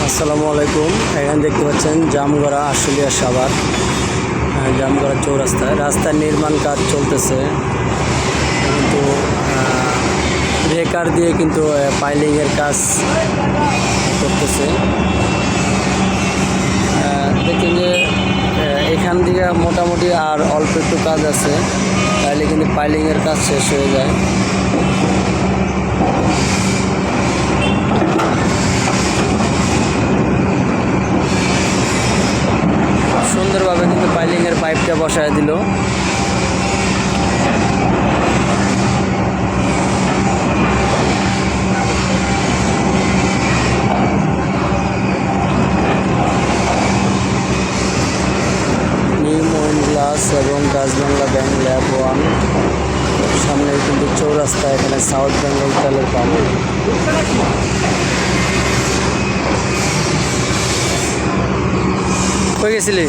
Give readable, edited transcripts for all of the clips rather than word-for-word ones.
আসসালামু আলাইকুম। এখানে দেখতে পাচ্ছেন জামগড়া আশুলিয়া সাভার জামগড়া চৌরাস্তায় রাস্তার নির্মাণ কাজ চলতেছে, কিন্তু ব্রেকার দিয়ে কিন্তু পাইলিংয়ের কাজ করতেছে। দেখছেন যে এখান থেকে মোটামুটি আর অল্প একটু কাজ আছে, তাহলে কিন্তু পাইলিংয়ের কাজ শেষ হয়ে যায়। সুন্দরভাবে কিন্তু পাইলিংয়ের পাইপটা বসায় দিল। নিউ মহিন গ্লাস এবং গাছবাংলা ব্যাংক ল্যাব 1 সামনে কিন্তু চৌরাস্তা, এখানে সাউথ বেঙ্গল তেলের পাম্প। কই গেছিলি?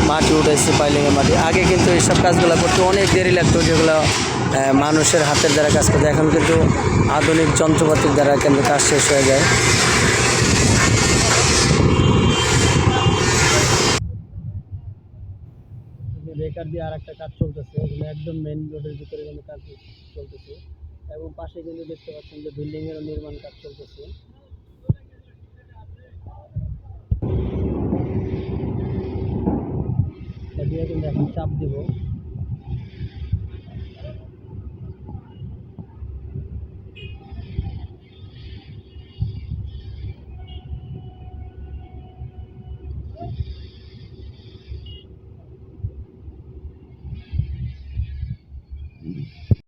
মাটি উঠেছে, পাইলিংয়ের মাটি। আগে কিন্তু এইসব কাজগুলো করতে অনেক দেরি লাগতো, যেগুলো মানুষের হাতের দ্বারা কাজ করতে। এখন কিন্তু আধুনিক যন্ত্রপাতির দ্বারা কিন্তু কাজ শেষ হয়ে যায়। ব্রেকার দিয়ে আর একটা কাজ চলতেছে, এগুলো একদম মেন রোডের ভিতরে কিন্তু কাজ চলতেছে, এবং পাশে কিন্তু দেখতে পাচ্ছেন যে বিল্ডিংয়েরও নির্মাণ কাজ চলতেছে। কিন্তু এখন চাপ দিব।